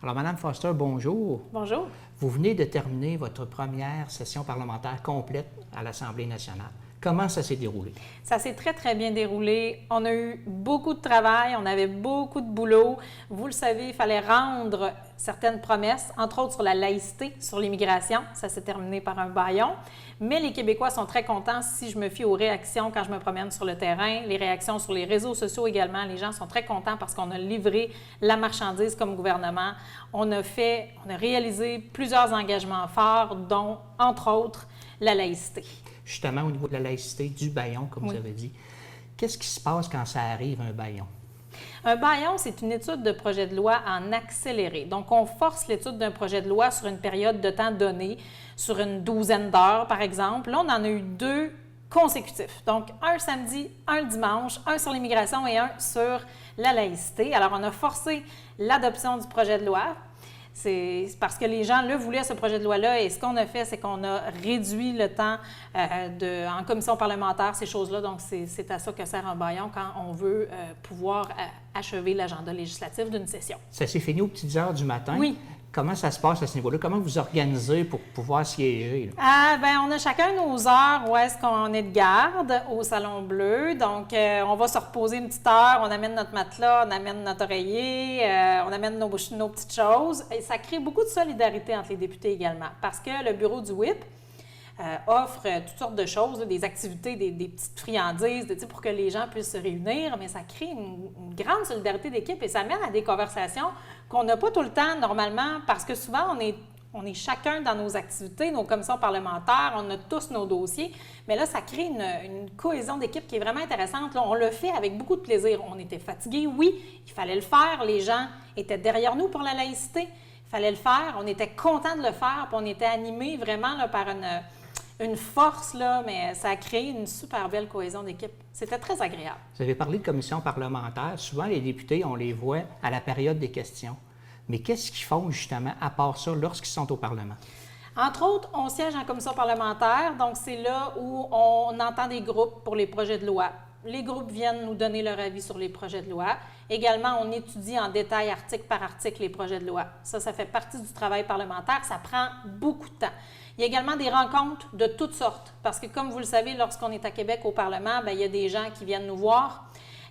Alors, Madame Foster, bonjour. Bonjour. Vous venez de terminer votre première session parlementaire complète à l'Assemblée nationale. Comment ça s'est déroulé? Ça s'est très, très bien déroulé. On a eu beaucoup de travail, on avait beaucoup de boulot. Vous le savez, il fallait rendre certaines promesses, entre autres sur la laïcité, sur l'immigration. Ça s'est terminé par un bâillon. Mais les Québécois sont très contents si je me fie aux réactions quand je me promène sur le terrain, les réactions sur les réseaux sociaux également. Les gens sont très contents parce qu'on a livré la marchandise comme gouvernement. On a réalisé plusieurs engagements forts, dont, entre autres, la laïcité. Justement, au niveau de la laïcité, du bâillon, comme vous avez dit, qu'est-ce qui se passe quand ça arrive, un bâillon? Un bâillon, c'est une étude de projet de loi en accéléré. Donc, on force l'étude d'un projet de loi sur une période de temps donnée, sur une douzaine d'heures, par exemple. Là, on en a eu 2 consécutifs. Donc, un samedi, un dimanche, un sur l'immigration et un sur la laïcité. Alors, on a forcé l'adoption du projet de loi. C'est parce que les gens le voulaient, ce projet de loi-là, et ce qu'on a fait, c'est qu'on a réduit le temps en commission parlementaire, ces choses-là. Donc, c'est à ça que sert un bâillon quand on veut pouvoir achever l'agenda législatif d'une session. Ça s'est fini aux petites heures du matin? Oui. Comment ça se passe à ce niveau-là? Comment vous organisez pour pouvoir siéger? On a chacun nos heures où est-ce qu'on est de garde au Salon Bleu. Donc, on va se reposer une petite heure, on amène notre matelas, on amène notre oreiller, on amène nos petites choses. Et ça crée beaucoup de solidarité entre les députés également parce que le bureau du WHIP offre toutes sortes de choses, là, des activités, des petites friandises, pour que les gens puissent se réunir, mais ça crée une grande solidarité d'équipe et ça mène à des conversations qu'on n'a pas tout le temps normalement parce que souvent on est chacun dans nos activités, nos commissions parlementaires, on a tous nos dossiers, mais là, ça crée une cohésion d'équipe qui est vraiment intéressante. Là, on le fait avec beaucoup de plaisir. On était fatigués, oui, il fallait le faire, les gens étaient derrière nous pour la laïcité, il fallait le faire, on était contents de le faire, puis on était animés vraiment là, par une force, là, mais ça a créé une super belle cohésion d'équipe. C'était très agréable. Vous avez parlé de commission parlementaire. Souvent, les députés, on les voit à la période des questions. Mais qu'est-ce qu'ils font, justement, à part ça, lorsqu'ils sont au Parlement? Entre autres, on siège en commission parlementaire, donc c'est là où on entend des groupes pour les projets de loi. Les groupes viennent nous donner leur avis sur les projets de loi. Également, on étudie en détail, article par article, les projets de loi. Ça fait partie du travail parlementaire. Ça prend beaucoup de temps. Il y a également des rencontres de toutes sortes, parce que comme vous le savez, lorsqu'on est à Québec au Parlement, il y a des gens qui viennent nous voir.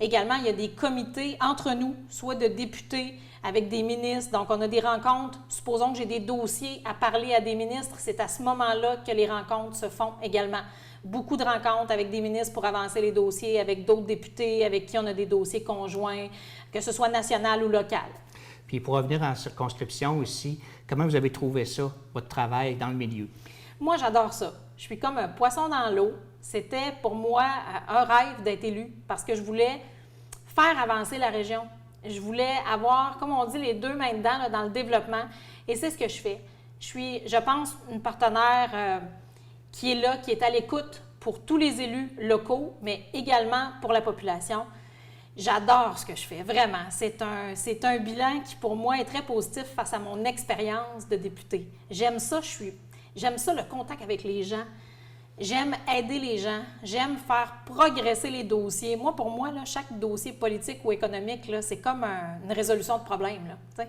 Également, il y a des comités entre nous, soit de députés avec des ministres. Donc, on a des rencontres. Supposons que j'ai des dossiers à parler à des ministres. C'est à ce moment-là que les rencontres se font également. Beaucoup de rencontres avec des ministres pour avancer les dossiers, avec d'autres députés avec qui on a des dossiers conjoints, que ce soit national ou local. Puis pour revenir en circonscription aussi, comment vous avez trouvé ça, votre travail dans le milieu? Moi, j'adore ça. Je suis comme un poisson dans l'eau. C'était pour moi un rêve d'être élu parce que je voulais faire avancer la région. Je voulais avoir, comme on dit, les 2 mains dedans là, dans le développement. Et c'est ce que je fais. Je suis, je pense, une partenaire qui est là, qui est à l'écoute pour tous les élus locaux, mais également pour la population. J'adore ce que je fais, vraiment. C'est un bilan qui, pour moi, est très positif face à mon expérience de député. J'aime ça, j'aime ça, le contact avec les gens. J'aime aider les gens. J'aime faire progresser les dossiers. Moi, pour moi, là, chaque dossier politique ou économique, là, c'est comme une résolution de problème. Là,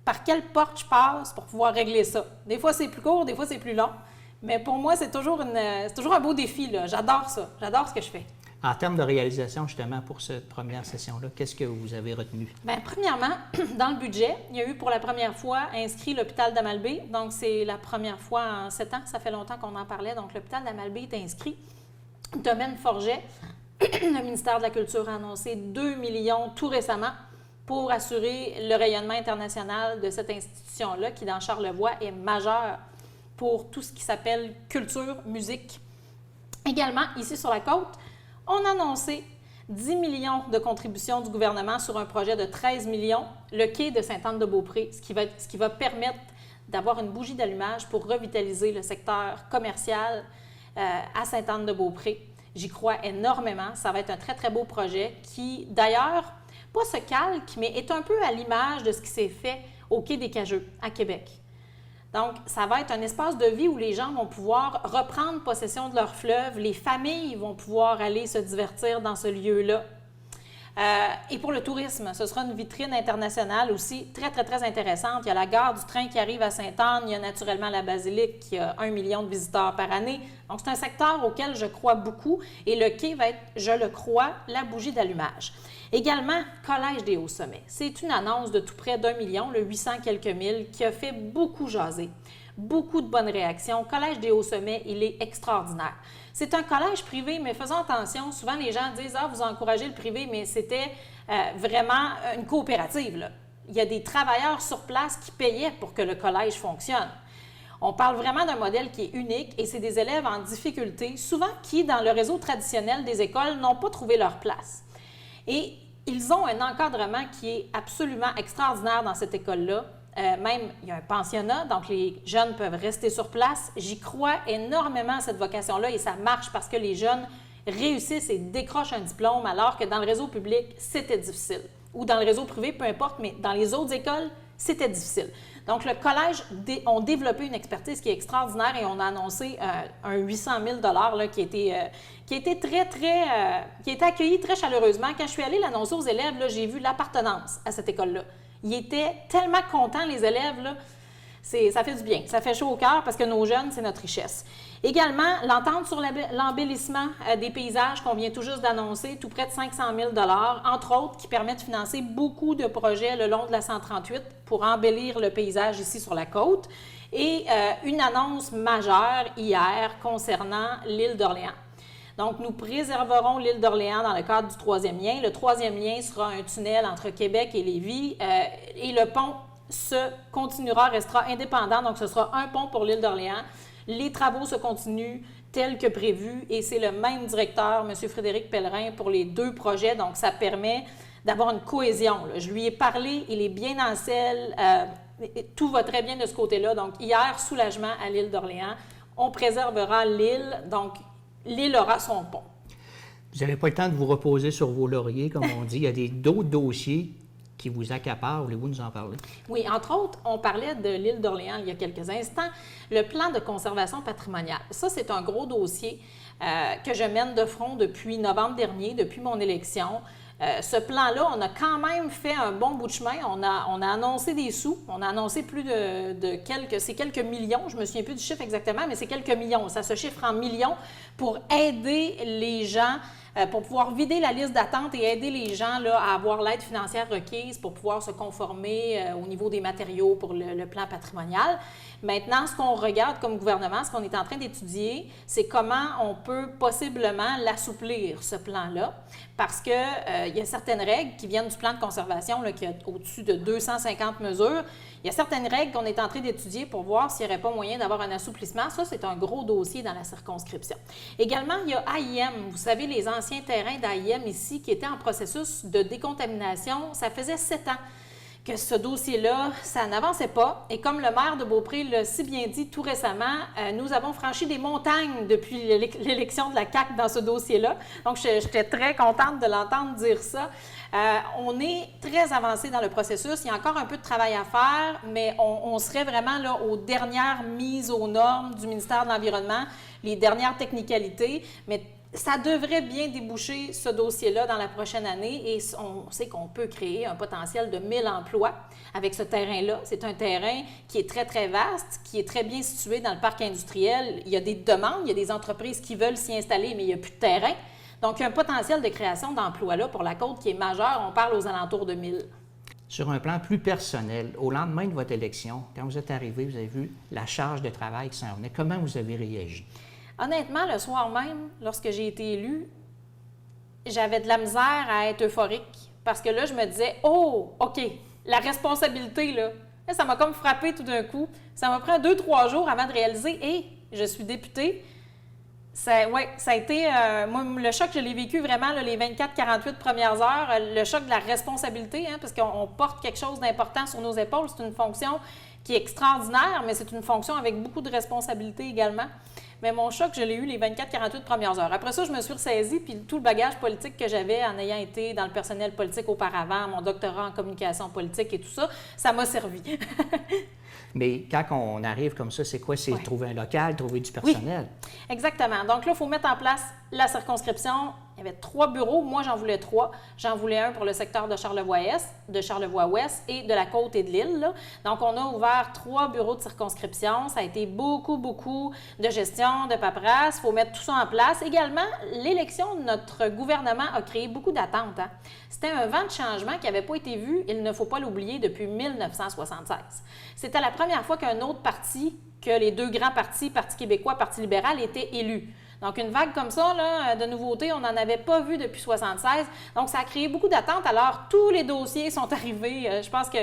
par quelle porte je passe pour pouvoir régler ça? Des fois, c'est plus court, des fois, c'est plus long. Mais pour moi, c'est toujours un beau défi. Là. J'adore ça. J'adore ce que je fais. En termes de réalisation, justement, pour cette première session-là, qu'est-ce que vous avez retenu? Bien, premièrement, dans le budget, il y a eu pour la première fois inscrit l'hôpital d'Amalbaie. Donc, c'est la première fois en 7 ans. Ça fait longtemps qu'on en parlait. Donc, l'hôpital d'Amalbaie est inscrit. Domaine Forget, le ministère de la Culture a annoncé 2 millions tout récemment pour assurer le rayonnement international de cette institution-là qui, dans Charlevoix, est majeure pour tout ce qui s'appelle culture, musique. Également, ici sur la côte, on a annoncé 10 millions de contributions du gouvernement sur un projet de 13 millions, le quai de Sainte-Anne-de-Beaupré, ce qui va permettre d'avoir une bougie d'allumage pour revitaliser le secteur commercial à Sainte-Anne-de-Beaupré. J'y crois énormément. Ça va être un très, très beau projet qui, d'ailleurs, pas se calque, mais est un peu à l'image de ce qui s'est fait au quai des Cageux à Québec. Donc, ça va être un espace de vie où les gens vont pouvoir reprendre possession de leur fleuve, les familles vont pouvoir aller se divertir dans ce lieu-là. Et pour le tourisme, ce sera une vitrine internationale aussi très, très, très intéressante. Il y a la gare du train qui arrive à Sainte-Anne. Il y a naturellement la basilique qui a 1 million de visiteurs par année. Donc, c'est un secteur auquel je crois beaucoup. Et le quai va être, je le crois, la bougie d'allumage. Également, Collège des Hauts-Sommets. C'est une annonce de tout près d'1 million, le 800 quelques mille, qui a fait beaucoup jaser. Beaucoup de bonnes réactions. Collège des Hauts-Sommets, il est extraordinaire. C'est un collège privé, mais faisons attention. Souvent, les gens disent « Ah, vous encouragez le privé », mais c'était vraiment une coopérative, là. Il y a des travailleurs sur place qui payaient pour que le collège fonctionne. On parle vraiment d'un modèle qui est unique et c'est des élèves en difficulté, souvent qui, dans le réseau traditionnel des écoles, n'ont pas trouvé leur place. Et ils ont un encadrement qui est absolument extraordinaire dans cette école-là. Même, il y a un pensionnat, donc les jeunes peuvent rester sur place. J'y crois énormément à cette vocation-là et ça marche parce que les jeunes réussissent et décrochent un diplôme alors que dans le réseau public, c'était difficile. Ou dans le réseau privé, peu importe, mais dans les autres écoles, c'était difficile. Donc, le collège ont développé une expertise qui est extraordinaire et on a annoncé un 800 000 là, qui a été accueilli très chaleureusement. Quand je suis allée l'annoncer aux élèves, j'ai vu l'appartenance à cette école-là. Ils étaient tellement contents, les élèves, là. Ça fait du bien, ça fait chaud au cœur parce que nos jeunes, c'est notre richesse. Également, l'entente sur l'embellissement des paysages qu'on vient tout juste d'annoncer, tout près de 500 000 entre autres, qui permet de financer beaucoup de projets le long de la 138 pour embellir le paysage ici sur la côte. Et une annonce majeure hier concernant l'île d'Orléans. Donc, nous préserverons l'île d'Orléans dans le cadre du troisième lien. Le troisième lien sera un tunnel entre Québec et Lévis et le pont restera indépendant. Donc, ce sera un pont pour l'île d'Orléans. Les travaux se continuent tels que prévu et c'est le même directeur, M. Frédéric Pellerin, pour les deux projets. Donc, ça permet d'avoir une cohésion, là. Je lui ai parlé, il est bien en selle, tout va très bien de ce côté-là. Donc, hier, soulagement à l'île d'Orléans. On préservera l'île, donc l'île aura son pont. Vous n'avez pas le temps de vous reposer sur vos lauriers, comme on dit. Il y a d'autres dossiers qui vous accaparent. Voulez-vous nous en parler? Oui, entre autres, on parlait de l'île d'Orléans il y a quelques instants. Le plan de conservation patrimoniale. Ça, c'est un gros dossier que je mène de front depuis novembre dernier, depuis mon élection. Ce plan-là, on a quand même fait un bon bout de chemin. On a annoncé des sous. On a annoncé plus de quelques millions. Je ne me souviens plus du chiffre exactement, mais c'est quelques millions. Ça se chiffre en millions pour aider les gens, pour pouvoir vider la liste d'attente et aider les gens là, à avoir l'aide financière requise pour pouvoir se conformer au niveau des matériaux pour le plan patrimonial. Maintenant, ce qu'on regarde comme gouvernement, ce qu'on est en train d'étudier, c'est comment on peut possiblement l'assouplir, ce plan-là, parce qu'il y a certaines règles qui viennent du plan de conservation, là, qui a au-dessus de 250 mesures. Il y a certaines règles qu'on est en train d'étudier pour voir s'il n'y aurait pas moyen d'avoir un assouplissement. Ça, c'est un gros dossier dans la circonscription. Également, il y a AIM. Vous savez, les anciens terrains d'AIM ici qui étaient en processus de décontamination. Ça faisait 7 ans que ce dossier-là, ça n'avançait pas. Et comme le maire de Beaupré l'a si bien dit tout récemment, nous avons franchi des montagnes depuis l'élection de la CAQ dans ce dossier-là. Donc, j'étais très contente de l'entendre dire ça. On est très avancé dans le processus. Il y a encore un peu de travail à faire, mais on serait vraiment là aux dernières mises aux normes du ministère de l'Environnement, les dernières technicalités, mais ça devrait bien déboucher ce dossier-là dans la prochaine année et on sait qu'on peut créer un potentiel de 1000 emplois avec ce terrain-là. C'est un terrain qui est très, très vaste, qui est très bien situé dans le parc industriel. Il y a des demandes, il y a des entreprises qui veulent s'y installer, mais il n'y a plus de terrain. Donc, il y a un potentiel de création d'emplois là pour la côte qui est majeur. On parle aux alentours de 1000. Sur un plan plus personnel, au lendemain de votre élection, quand vous êtes arrivé, vous avez vu la charge de travail qui s'en venait. Comment vous avez réagi? Honnêtement, le soir même, lorsque j'ai été élue, j'avais de la misère à être euphorique parce que là, je me disais « Oh, OK, la responsabilité, là, ça m'a comme frappé tout d'un coup. Ça m'a pris 2-3 jours avant de réaliser « Hey, je suis députée. » Ça a été, moi, le choc, je l'ai vécu vraiment là, les 24-48 premières heures, le choc de la responsabilité, hein, parce qu'on porte quelque chose d'important sur nos épaules. C'est une fonction qui est extraordinaire, mais c'est une fonction avec beaucoup de responsabilité également. Mais mon choc, je l'ai eu les 24-48 premières heures. Après ça, je me suis ressaisie, puis tout le bagage politique que j'avais en ayant été dans le personnel politique auparavant, mon doctorat en communication politique et tout ça, ça m'a servi. Mais quand on arrive comme ça, c'est quoi? C'est Ouais. trouver un local, trouver du personnel. Exactement. Donc là, il faut mettre en place la circonscription. Il y avait 3 bureaux. Moi, j'en voulais 3. J'en voulais un pour le secteur de Charlevoix-Est, de Charlevoix-Ouest et de la côte et de l'île, là. Donc, on a ouvert 3 bureaux de circonscription. Ça a été beaucoup de gestion, de paperasse. Il faut mettre tout ça en place. Également, l'élection de notre gouvernement a créé beaucoup d'attentes, hein. C'était un vent de changement qui n'avait pas été vu, il ne faut pas l'oublier, depuis 1976. C'était la première fois qu'un autre parti, que les 2 grands partis, Parti québécois, Parti libéral, étaient élus. Donc, une vague comme ça, là, de nouveautés, on n'en avait pas vu depuis 1976. Donc, ça a créé beaucoup d'attentes. Alors, tous les dossiers sont arrivés. Je pense que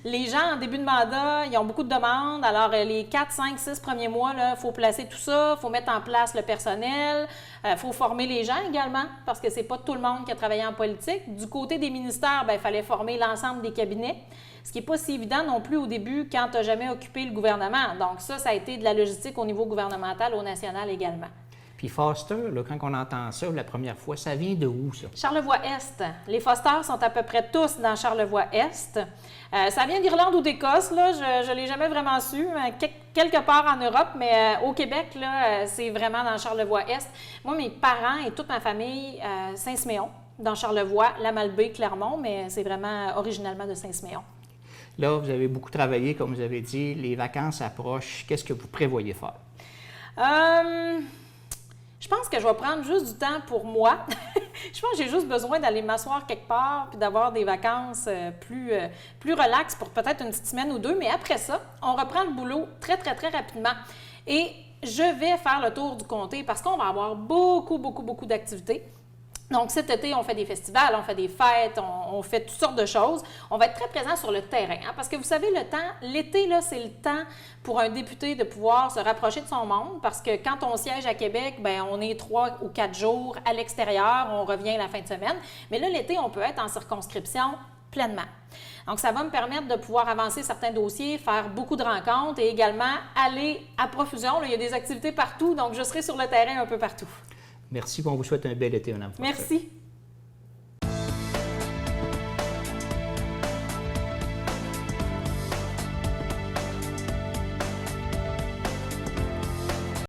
les gens, en début de mandat, ils ont beaucoup de demandes. Alors, les 4, 5, 6 premiers mois, il faut placer tout ça, il faut mettre en place le personnel, il faut former les gens également, parce que c'est pas tout le monde qui a travaillé en politique. Du côté des ministères, il fallait former l'ensemble des cabinets, ce qui n'est pas si évident non plus au début quand tu n'as jamais occupé le gouvernement. Donc, ça a été de la logistique au niveau gouvernemental, au national également. Puis Foster, là, quand on entend ça la première fois, ça vient de où, ça? Charlevoix-Est. Les Foster sont à peu près tous dans Charlevoix-Est. Ça vient d'Irlande ou d'Écosse, là, je ne l'ai jamais vraiment su. Quelque part en Europe, mais au Québec, là, c'est vraiment dans Charlevoix-Est. Moi, mes parents et toute ma famille, Saint-Siméon, dans Charlevoix, la Malbaie, Clermont, mais c'est vraiment originalement de Saint-Siméon. Là, vous avez beaucoup travaillé, comme vous avez dit, les vacances approchent. Qu'est-ce que vous prévoyez faire? Je pense que je vais prendre juste du temps pour moi. Je pense que j'ai juste besoin d'aller m'asseoir quelque part puis d'avoir des vacances plus relaxes pour peut-être une petite semaine ou 2. Mais après ça, on reprend le boulot très rapidement. Et je vais faire le tour du comté parce qu'on va avoir beaucoup d'activités. Donc, cet été, on fait des festivals, on fait des fêtes, on fait toutes sortes de choses. On va être très présent sur le terrain, hein, parce que vous savez, l'été, là, c'est le temps pour un député de pouvoir se rapprocher de son monde, parce que quand on siège à Québec, bien, on est 3 ou 4 jours à l'extérieur, on revient la fin de semaine. Mais là, l'été, on peut être en circonscription pleinement. Donc, ça va me permettre de pouvoir avancer certains dossiers, faire beaucoup de rencontres et également aller à profusion. Là, il y a des activités partout, donc je serai sur le terrain un peu partout. Merci, on vous souhaite un bel été, Mme Foster. Merci.